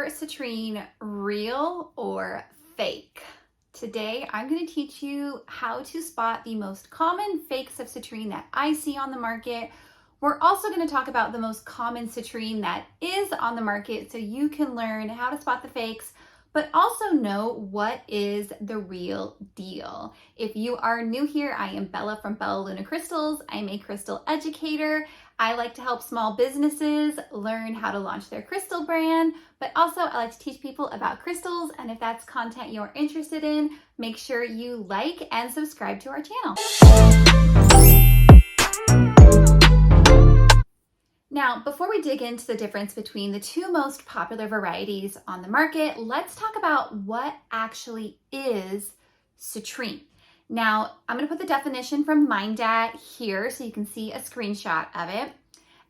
citrine real or fake? Today, I'm going to teach you how to spot the most common fakes of citrine that I see on the market. We're also going to talk about the most common citrine that is on the market so you can learn how to spot the fakes, but also know what is the real deal. If you are new here, I am Bella from Bella Luna Crystals. I'm a crystal educator. I like to help small businesses learn how to launch their crystal brand, but also I like to teach people about crystals. And if that's content you're interested in, make sure you like and subscribe to our channel. Now, before we dig into the difference between the two most popular varieties on the market, let's talk about what actually is citrine. Now, I'm going to put the definition from MindDat here so you can see a screenshot of it.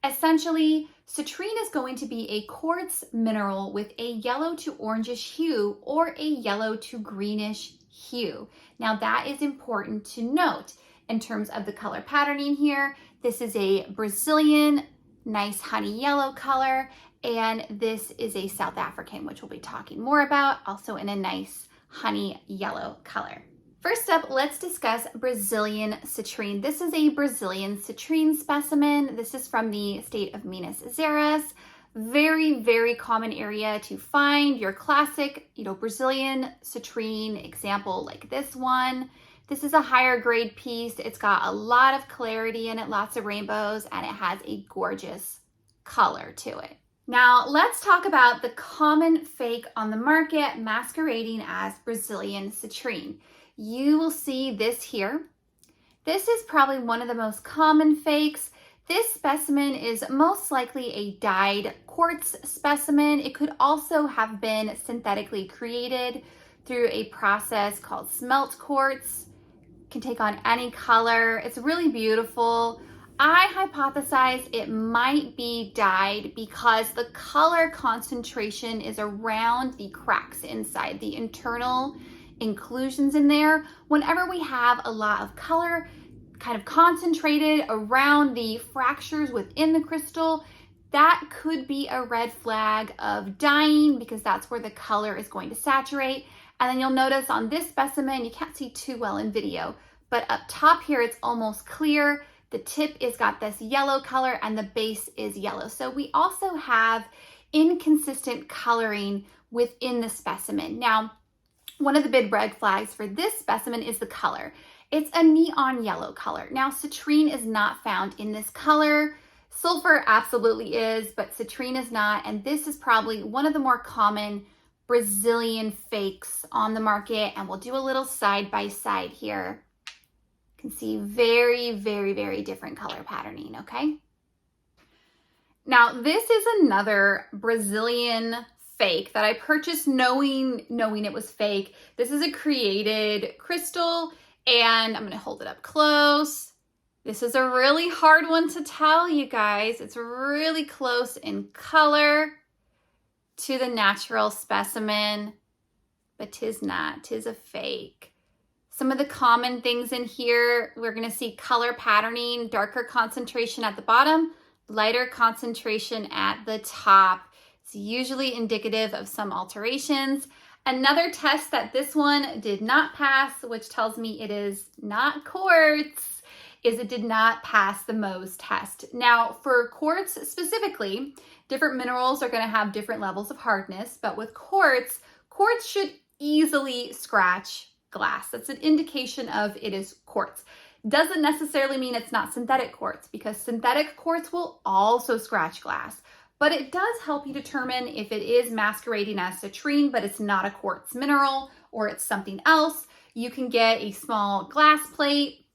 Essentially, citrine is going to be a quartz mineral with a yellow to orangish hue or a yellow to greenish hue. Now, that is important to note in terms of the color patterning here. This is a Brazilian nice honey yellow color, and this is a South African, which we'll be talking more about, also in a nice honey yellow color. First up, let's discuss Brazilian citrine. This is a Brazilian citrine specimen. This is from the state of Minas Gerais. Very, very common area to find your classic, Brazilian citrine example like this one. This is a higher grade piece. It's got a lot of clarity in it, lots of rainbows, and it has a gorgeous color to it. Now, let's talk about the common fake on the market masquerading as Brazilian citrine. You will see this here. This is probably one of the most common fakes. This specimen is most likely a dyed quartz specimen. It could also have been synthetically created through a process called smelt quartz. Can take on any color. It's really beautiful. I hypothesize it might be dyed because the color concentration is around the cracks inside, the internal inclusions in there. Whenever we have a lot of color kind of concentrated around the fractures within the crystal, that could be a red flag of dyeing because that's where the color is going to saturate. And then you'll notice on this specimen, you can't see too well in video, but up top here, it's almost clear. The tip is got this yellow color and the base is yellow. So we also have inconsistent coloring within the specimen. Now, one of the big red flags for this specimen is the color. It's a neon yellow color. Now, citrine is not found in this color. Sulfur absolutely is, but citrine is not. And this is probably one of the more common Brazilian fakes on the market. And we'll do a little side by side here. You can see very, very, very different color patterning, okay? Now, this is another Brazilian fake that I purchased knowing it was fake. This is a created crystal, and I'm gonna hold it up close. This is a really hard one to tell, you guys. It's really close in color to the natural specimen, but 'tis not, 'tis a fake. Some of the common things in here, we're gonna see color patterning, darker concentration at the bottom, lighter concentration at the top. It's usually indicative of some alterations. Another test that this one did not pass, which tells me it is not quartz, is it did not pass the Mohs test. Now, for quartz specifically, different minerals are going to have different levels of hardness, but with quartz, quartz should easily scratch glass. That's an indication of it is quartz. Doesn't necessarily mean it's not synthetic quartz, because synthetic quartz will also scratch glass. But it does help you determine if it is masquerading as citrine, but it's not a quartz mineral or it's something else. You can get a small glass plate,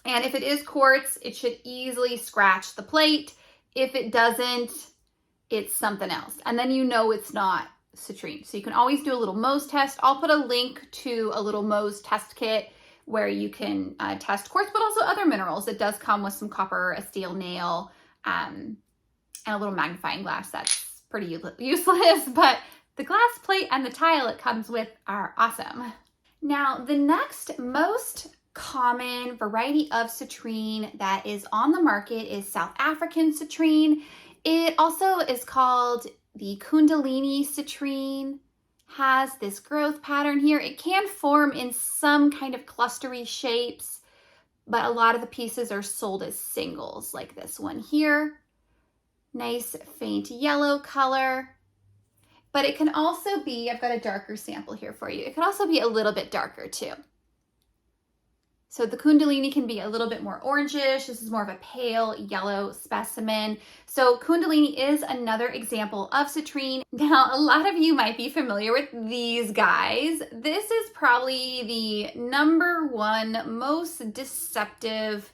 and if it is quartz, it should easily scratch the plate. If it doesn't, it's something else. And then you know it's not citrine. So you can always do a little Mohs test. I'll put a link to a little Mohs test kit where you can test quartz, but also other minerals. It does come with some copper, a steel nail, and a little magnifying glass. That's pretty useless, but the glass plate and the tile it comes with are awesome. Now, the next most common variety of citrine that is on the market is South African citrine. It also is called The Kundalini citrine has this growth pattern here. It can form in some kind of clustery shapes, but a lot of the pieces are sold as singles, like this one here. Nice faint yellow color. But it can also be, I've got a darker sample here for you. It can also be a little bit darker too. So the Kundalini can be a little bit more orangish. This is more of a pale yellow specimen. So Kundalini is another example of citrine. Now, a lot of you might be familiar with these guys. This is probably the #1 most deceptive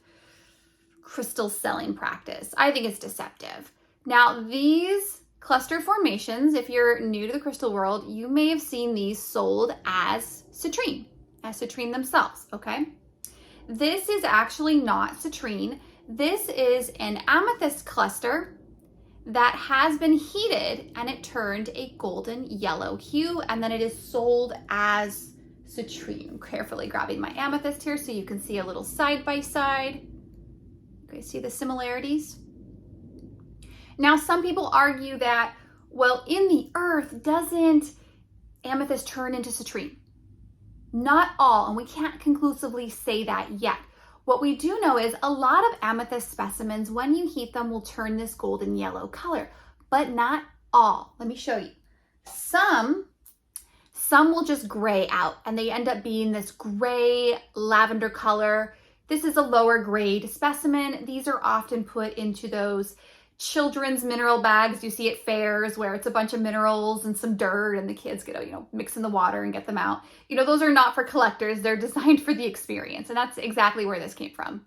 crystal selling practice. I think it's deceptive. Now, these cluster formations, if you're new to the crystal world, you may have seen these sold as citrine themselves, okay? This is actually not citrine. This is an amethyst cluster that has been heated and it turned a golden yellow hue, and then it is sold as citrine. I'm carefully grabbing my amethyst here so you can see a little side by side. You guys see the similarities? Now, some people argue that, well, in the earth, doesn't amethyst turn into citrine? Not all, and we can't conclusively say that yet. What we do know is a lot of amethyst specimens, when you heat them, will turn this golden yellow color, but not all. Let me show you. Some will just gray out and they end up being this gray lavender color. This is a lower grade specimen. These are often put into those children's mineral bags you see at fairs where it's a bunch of minerals and some dirt and the kids get to, mix in the water and get them out. Those are not for collectors. They're designed for the experience. And that's exactly where this came from.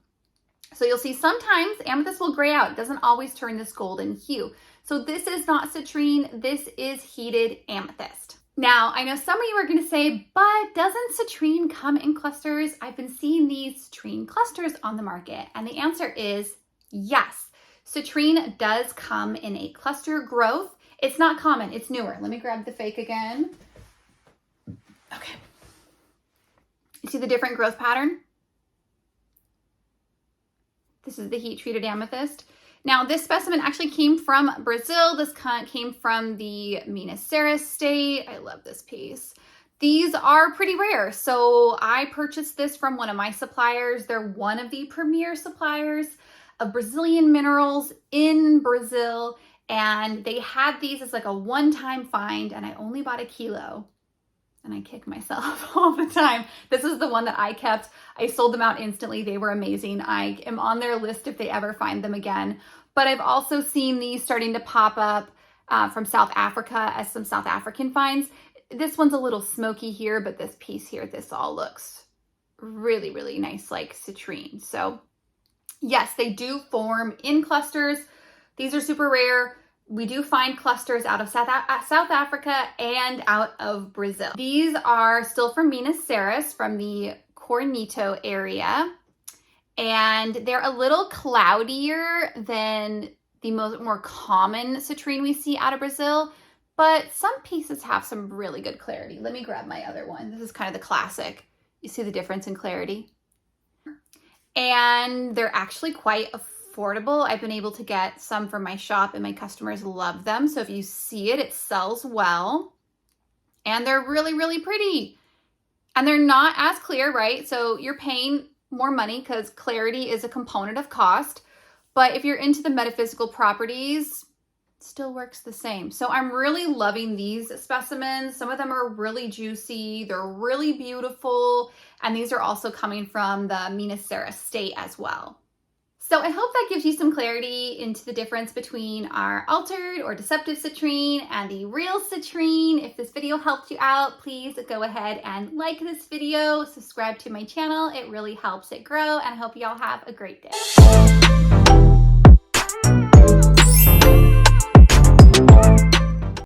So you'll see sometimes amethyst will gray out. It doesn't always turn this golden hue. So this is not citrine. This is heated amethyst. Now, I know some of you are going to say, but doesn't citrine come in clusters? I've been seeing these citrine clusters on the market. And the answer is yes. Citrine does come in a cluster growth. It's not common, it's newer. Let me grab the fake again. Okay. You see the different growth pattern? This is the heat treated amethyst. Now, this specimen actually came from Brazil. This came from the Minas state. I love this piece. These are pretty rare. So I purchased this from one of my suppliers. They're one of the premier suppliers of Brazilian minerals in Brazil, and they had these as like a one-time find, and I only bought 1 kilo, and I kick myself all the time. This is the one that I kept. I sold them out instantly. They were amazing. I am on their list if they ever find them again, but I've also seen these starting to pop up from South Africa as some South African finds. This one's a little smoky here, but this piece here, this all looks really, really nice, like citrine. So yes, they do form in clusters. These are super rare. We do find clusters out of South Africa and out of Brazil. These are still from Minas, from the Corinto area, and they're a little cloudier than the more common citrine we see out of Brazil, but some pieces have some really good clarity. Let me grab my other one. This is kind of the classic. You see the difference in clarity? And they're actually quite affordable. I've been able to get some from my shop and my customers love them. So if you see it, it sells well. And they're really, really pretty. And they're not as clear, right? So you're paying more money because clarity is a component of cost. But if you're into the metaphysical properties, it still works the same. So I'm really loving these specimens. Some of them are really juicy. They're really beautiful. And these are also coming from the Minas state as well. So I hope that gives you some clarity into the difference between our altered or deceptive citrine and the real citrine. If this video helped you out, please go ahead and like this video, subscribe to my channel. It really helps it grow, and I hope you all have a great day.